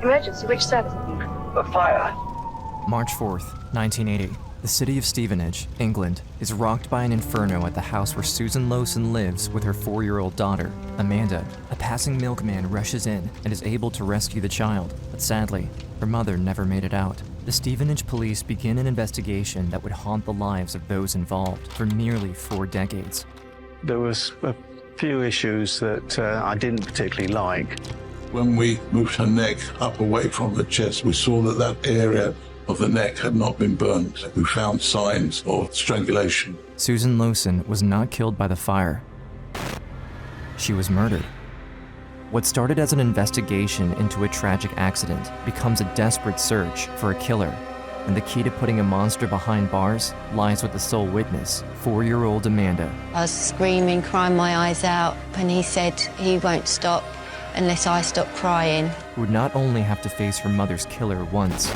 Emergency, which service? A fire. March 4th, 1980. The city of Stevenage, England, is rocked by an inferno at the house where Susan Lowson lives with her 4-year-old daughter, Amanda. A passing milkman rushes in and is able to rescue the child, but sadly, her mother never made it out. The Stevenage police begin an investigation that would haunt the lives of those involved for nearly 4 decades. There was a few issues that I didn't particularly like. When we moved her neck up away from the chest, we saw that that area of the neck had not been burnt. We found signs of strangulation. Susan Lowson was not killed by the fire. She was murdered. What started as an investigation into a tragic accident becomes a desperate search for a killer. And the key to putting a monster behind bars lies with the sole witness, 4-year-old Amanda. I was screaming, crying my eyes out, and he said he won't stop unless I stop crying. Who would not only have to face her mother's killer once,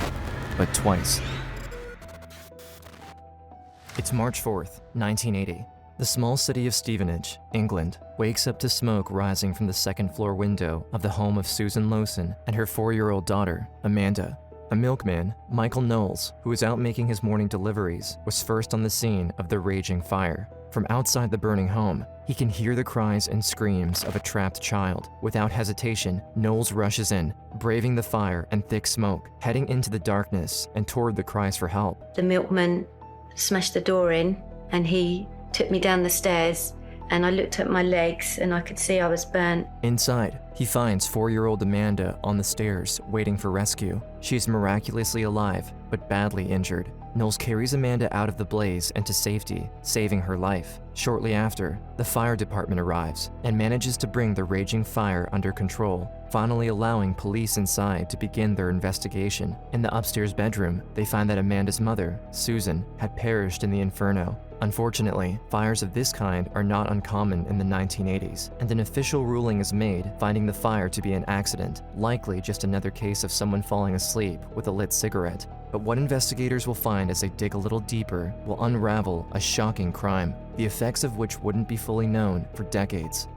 but twice. It's March 4th, 1980. The small city of Stevenage, England, wakes up to smoke rising from the second-floor window of the home of Susan Lowson and her 4-year-old daughter, Amanda. A milkman, Michael Knowles, who was out making his morning deliveries, was first on the scene of the raging fire. From outside the burning home, he can hear the cries and screams of a trapped child. Without hesitation, Knowles rushes in, braving the fire and thick smoke, heading into the darkness and toward the cries for help. The milkman smashed the door in, and he took me down the stairs, and I looked at my legs and I could see I was burnt. Inside, he finds 4-year-old Amanda on the stairs, waiting for rescue. She is miraculously alive, but badly injured. Knowles carries Amanda out of the blaze and to safety, saving her life. Shortly after, the fire department arrives and manages to bring the raging fire under control, finally allowing police inside to begin their investigation. In the upstairs bedroom, they find that Amanda's mother, Susan, had perished in the inferno. Unfortunately, fires of this kind are not uncommon in the 1980s, and an official ruling is made finding the fire to be an accident, likely just another case of someone falling asleep with a lit cigarette. But what investigators will find as they dig a little deeper will unravel a shocking crime, the effects of which wouldn't be fully known for decades.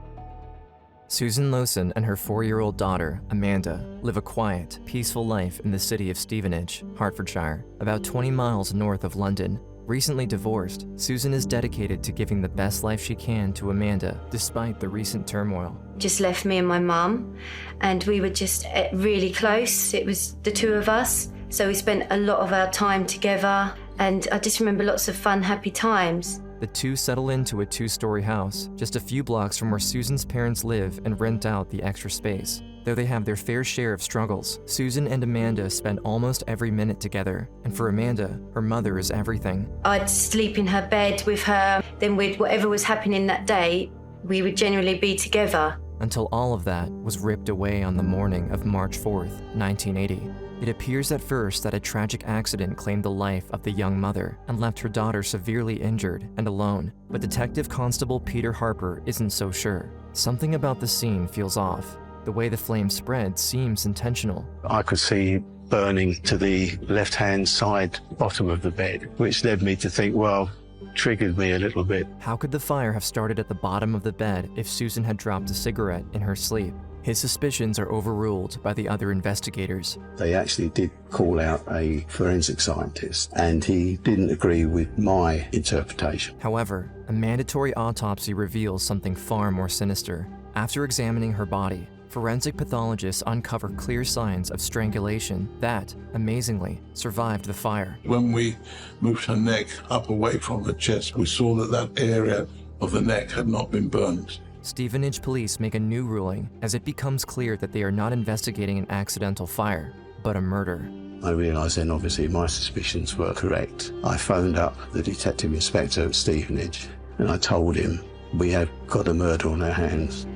Susan Lowson and her 4-year-old daughter, Amanda, live a quiet, peaceful life in the city of Stevenage, Hertfordshire, about 20 miles north of London. Recently divorced, Susan is dedicated to giving the best life she can to Amanda, despite the recent turmoil. Just left me and my mum, and we were just really close. It was the two of us, so we spent a lot of our time together, and I just remember lots of fun, happy times. The two settle into a 2-story house, just a few blocks from where Susan's parents live and rent out the extra space. Though they have their fair share of struggles, Susan and Amanda spend almost every minute together, and for Amanda, her mother is everything. I'd sleep in her bed with her, then whatever was happening that day, we would generally be together. Until all of that was ripped away on the morning of March 4th, 1980. It appears at first that a tragic accident claimed the life of the young mother and left her daughter severely injured and alone, but Detective Constable Peter Harper isn't so sure. Something about the scene feels off. The way the flame spread seems intentional. I could see burning to the left-hand side bottom of the bed, which led me to think, well, triggered me a little bit. How could the fire have started at the bottom of the bed if Susan had dropped a cigarette in her sleep? His suspicions are overruled by the other investigators. They actually did call out a forensic scientist, and he didn't agree with my interpretation. However, a mandatory autopsy reveals something far more sinister. After examining her body, forensic pathologists uncover clear signs of strangulation that, amazingly, survived the fire. When we moved her neck up away from the chest, we saw that that area of the neck had not been burnt. Stevenage police make a new ruling as it becomes clear that they are not investigating an accidental fire, but a murder. I realised then obviously my suspicions were correct. I phoned up the detective inspector at Stevenage and I told him we have got a murder on our hands.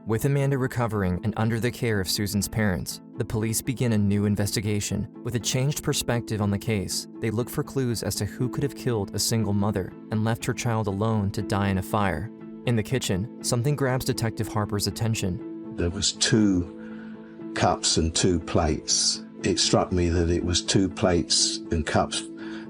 With Amanda recovering and under the care of Susan's parents, the police begin a new investigation. With a changed perspective on the case, they look for clues as to who could have killed a single mother and left her child alone to die in a fire. In the kitchen, something grabs Detective Harper's attention. There was 2 cups and 2 plates. It struck me that it was 2 plates and cups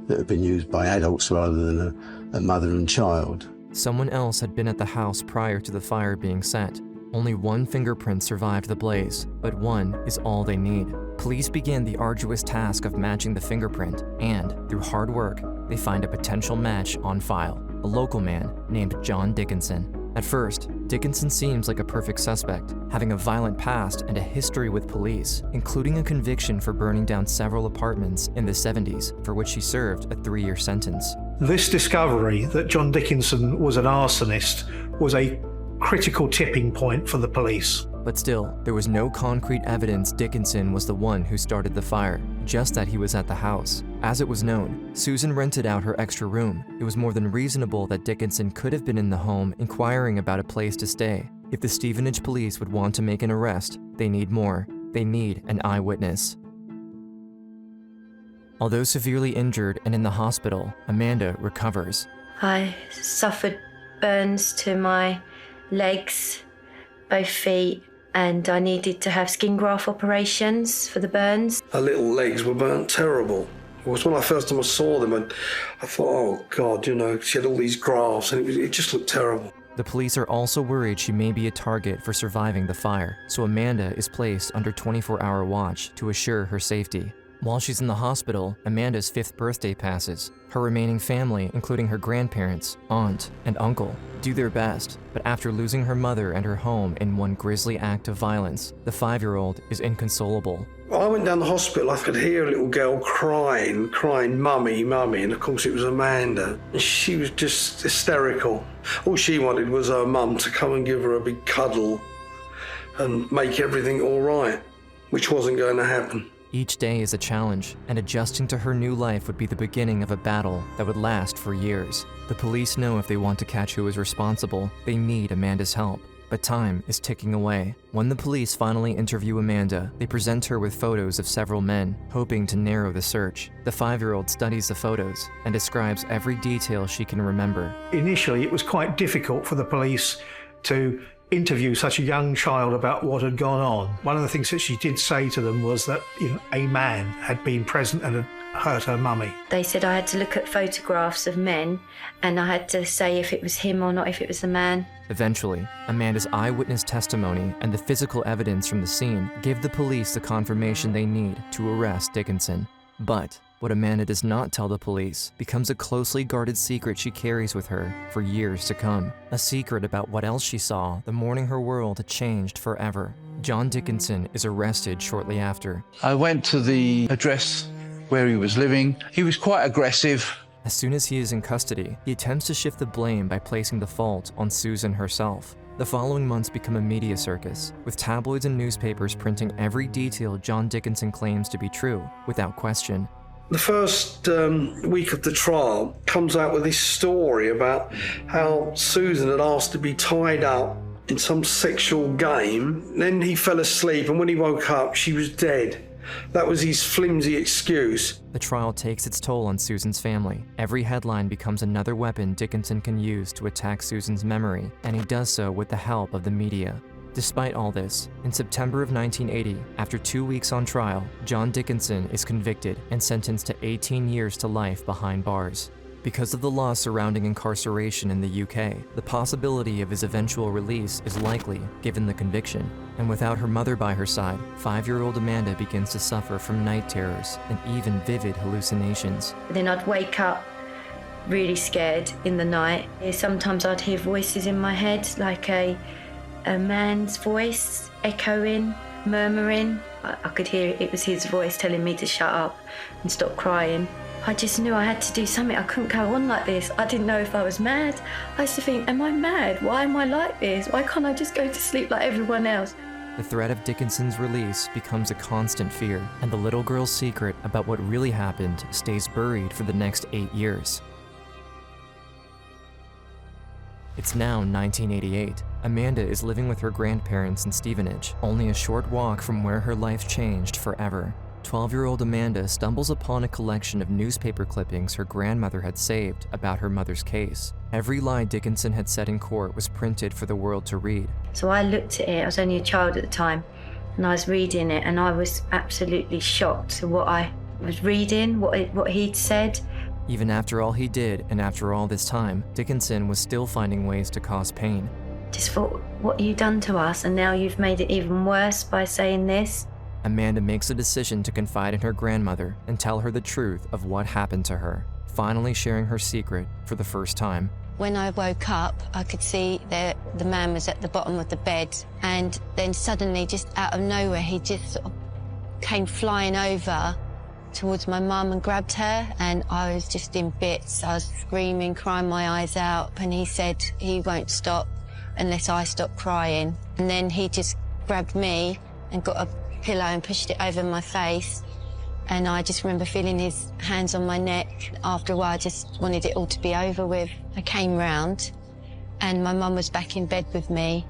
that had been used by adults rather than a mother and child. Someone else had been at the house prior to the fire being set. Only one fingerprint survived the blaze, but one is all they need. Police begin the arduous task of matching the fingerprint, and through hard work, they find a potential match on file, a local man named John Dickinson. At first, Dickinson seems like a perfect suspect, having a violent past and a history with police, including a conviction for burning down several apartments in the 70s, for which he served a 3-year sentence. This discovery that John Dickinson was an arsonist was a critical tipping point for the police. But still, there was no concrete evidence Dickinson was the one who started the fire, just that he was at the house. As it was known, Susan rented out her extra room. It was more than reasonable that Dickinson could have been in the home inquiring about a place to stay. If the Stevenage police would want to make an arrest, they need more. They need an eyewitness. Although severely injured and in the hospital, Amanda recovers. I suffered burns to my legs, both feet, and I needed to have skin graft operations for the burns. Her little legs were burnt terrible. It was when I first time I saw them, and I thought, oh God, you know, she had all these grafts, and it just looked terrible. The police are also worried she may be a target for surviving the fire, so Amanda is placed under 24-hour watch to assure her safety. While she's in the hospital, Amanda's 5th birthday passes. Her remaining family, including her grandparents, aunt, and uncle, do their best, but after losing her mother and her home in one grisly act of violence, the 5-year-old is inconsolable. I went down the hospital, I could hear a little girl crying, mummy, mummy, and of course it was Amanda. And she was just hysterical. All she wanted was her mum to come and give her a big cuddle and make everything all right, which wasn't going to happen. Each day is a challenge, and adjusting to her new life would be the beginning of a battle that would last for years. The police know if they want to catch who is responsible, they need Amanda's help. But time is ticking away. When the police finally interview Amanda, they present her with photos of several men, hoping to narrow the search. The 5-year-old studies the photos and describes every detail she can remember. Initially, it was quite difficult for the police to interview such a young child about what had gone on. One of the things that she did say to them was that, a man had been present and had hurt her mummy. They said I had to look at photographs of men and I had to say if it was him or not, if it was the man. Eventually, Amanda's eyewitness testimony and the physical evidence from the scene give the police the confirmation they need to arrest Dickinson. But what Amanda does not tell the police becomes a closely guarded secret she carries with her for years to come. A secret about what else she saw the morning her world had changed forever. John Dickinson is arrested shortly after. I went to the address where he was living. He was quite aggressive. As soon as he is in custody, he attempts to shift the blame by placing the fault on Susan herself. The following months become a media circus, with tabloids and newspapers printing every detail John Dickinson claims to be true, without question. The first week of the trial comes out with this story about how Susan had asked to be tied up in some sexual game. Then he fell asleep, and when he woke up, she was dead. That was his flimsy excuse. The trial takes its toll on Susan's family. Every headline becomes another weapon Dickinson can use to attack Susan's memory, and he does so with the help of the media. Despite all this, in September of 1980, after 2 weeks on trial, John Dickinson is convicted and sentenced to 18 years to life behind bars. Because of the law surrounding incarceration in the UK, the possibility of his eventual release is likely, given the conviction. And without her mother by her side, 5-year-old Amanda begins to suffer from night terrors and even vivid hallucinations. Then I'd wake up really scared in the night. Sometimes I'd hear voices in my head, like a man's voice echoing, murmuring. I could hear it was his voice telling me to shut up and stop crying. I just knew I had to do something. I couldn't go on like this. I didn't know if I was mad. I used to think, am I mad? Why am I like this? Why can't I just go to sleep like everyone else? The threat of Dickinson's release becomes a constant fear, and the little girl's secret about what really happened stays buried for the next 8 years. It's now 1988. Amanda is living with her grandparents in Stevenage, only a short walk from where her life changed forever. 12-year-old Amanda stumbles upon a collection of newspaper clippings her grandmother had saved about her mother's case. Every lie Dickinson had said in court was printed for the world to read. So I looked at it, I was only a child at the time, and I was reading it, and I was absolutely shocked at what I was reading, what he'd said. Even after all he did, and after all this time, Dickinson was still finding ways to cause pain. just thought, what have you done to us? And now you've made it even worse by saying this. Amanda makes a decision to confide in her grandmother and tell her the truth of what happened to her, finally sharing her secret for the first time. When I woke up, I could see that the man was at the bottom of the bed, and then suddenly, just out of nowhere, he just sort of came flying over towards my mum and grabbed her, and I was just in bits. I was screaming, crying my eyes out, and he said he won't stop unless I stop crying. And then he just grabbed me and got a pillow and pushed it over my face. And I just remember feeling his hands on my neck. After a while, I just wanted it all to be over with. I came round and my mum was back in bed with me,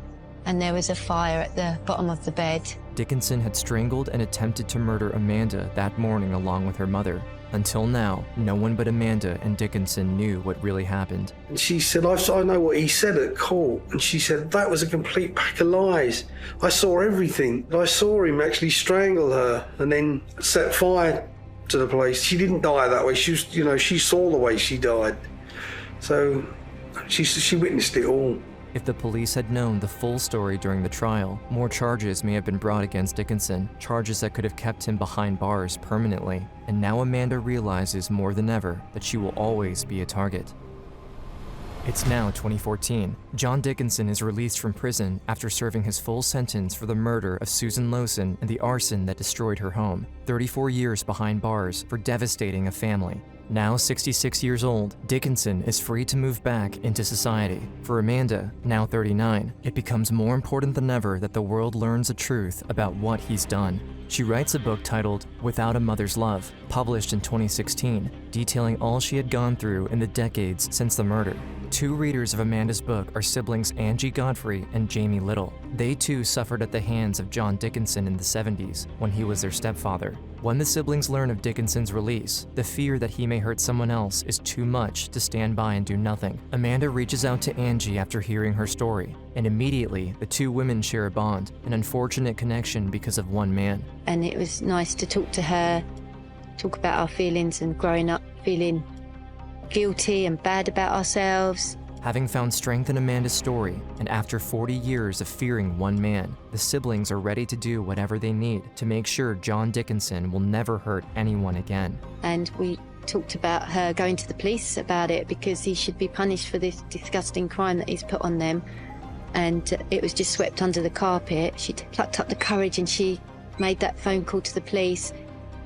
and there was a fire at the bottom of the bed. Dickinson had strangled and attempted to murder Amanda that morning along with her mother. Until now, no one but Amanda and Dickinson knew what really happened. And she said, I know what he said at court. And she said, that was a complete pack of lies. I saw everything. I saw him actually strangle her and then set fire to the place. She didn't die that way. She was, she saw the way she died. So she witnessed it all. If the police had known the full story during the trial, more charges may have been brought against Dickinson, charges that could have kept him behind bars permanently. And now Amanda realizes more than ever that she will always be a target. It's now 2014. John Dickinson is released from prison after serving his full sentence for the murder of Susan Lowson and the arson that destroyed her home. 34 years behind bars for devastating a family. Now 66 years old, Dickinson is free to move back into society. For Amanda, now 39, it becomes more important than ever that the world learns the truth about what he's done. She writes a book titled Without a Mother's Love, published in 2016, detailing all she had gone through in the decades since the murder. Two readers of Amanda's book are siblings Angie Godfrey and Jamie Little. They too suffered at the hands of John Dickinson in the 70s, when he was their stepfather. When the siblings learn of Dickinson's release, the fear that he may hurt someone else is too much to stand by and do nothing. Amanda reaches out to Angie after hearing her story, and immediately the two women share a bond, an unfortunate connection because of one man. And it was nice to talk to her, talk about our feelings and growing up feeling guilty and bad about ourselves. Having found strength in Amanda's story, and after 40 years of fearing one man, the siblings are ready to do whatever they need to make sure John Dickinson will never hurt anyone again. And we talked about her going to the police about it because he should be punished for this disgusting crime that he's put on them. And it was just swept under the carpet. She plucked up the courage and she made that phone call to the police.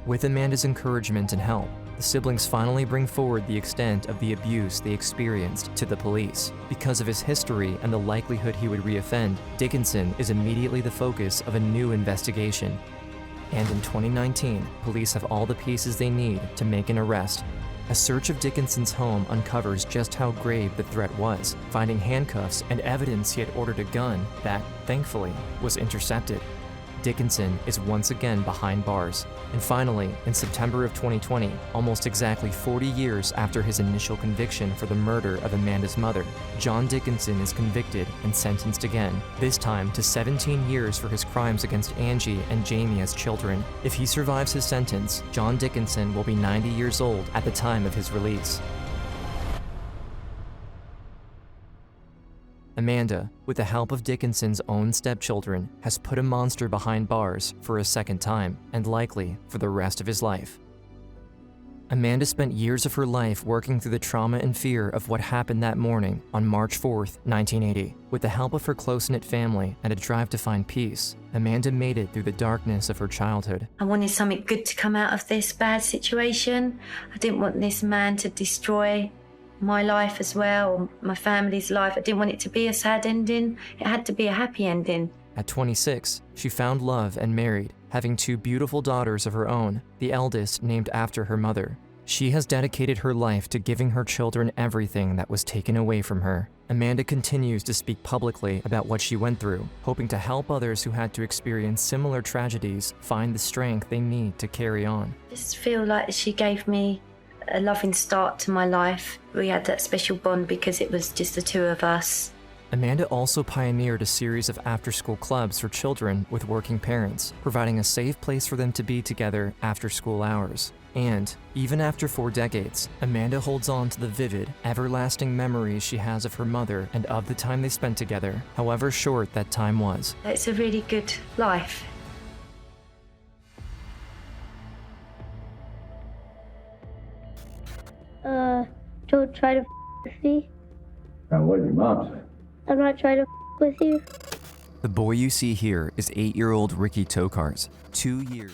With Amanda's encouragement and help, the siblings finally bring forward the extent of the abuse they experienced to the police. Because of his history and the likelihood he would reoffend, Dickinson is immediately the focus of a new investigation. And in 2019, police have all the pieces they need to make an arrest. A search of Dickinson's home uncovers just how grave the threat was, finding handcuffs and evidence he had ordered a gun that, thankfully, was intercepted. Dickinson is once again behind bars. And finally, in September of 2020, almost exactly 40 years after his initial conviction for the murder of Amanda's mother, John Dickinson is convicted and sentenced again, this time to 17 years for his crimes against Angie and Jamie as children. If he survives his sentence, John Dickinson will be 90 years old at the time of his release. Amanda, with the help of Dickinson's own stepchildren, has put a monster behind bars for a second time, and likely for the rest of his life. Amanda spent years of her life working through the trauma and fear of what happened that morning on March 4th, 1980. With the help of her close-knit family and a drive to find peace, Amanda made it through the darkness of her childhood. I wanted something good to come out of this bad situation. I didn't want this man to destroy my life as well, or my family's life. I didn't want it to be a sad ending. It had to be a happy ending. At 26, she found love and married, having two beautiful daughters of her own, the eldest named after her mother. She has dedicated her life to giving her children everything that was taken away from her. Amanda continues to speak publicly about what she went through, hoping to help others who had to experience similar tragedies find the strength they need to carry on. I just feel like she gave me a loving start to my life. We had that special bond because it was just the two of us. Amanda also pioneered a series of after-school clubs for children with working parents, providing a safe place for them to be together after school hours. And, even after 4 decades, Amanda holds on to the vivid, everlasting memories she has of her mother and of the time they spent together, however short that time was. It's a really good life. Don't try to with me. And what did your mom say? I'm not trying to with you. The boy you see here is 8-year-old Ricky Tokars. 2 years.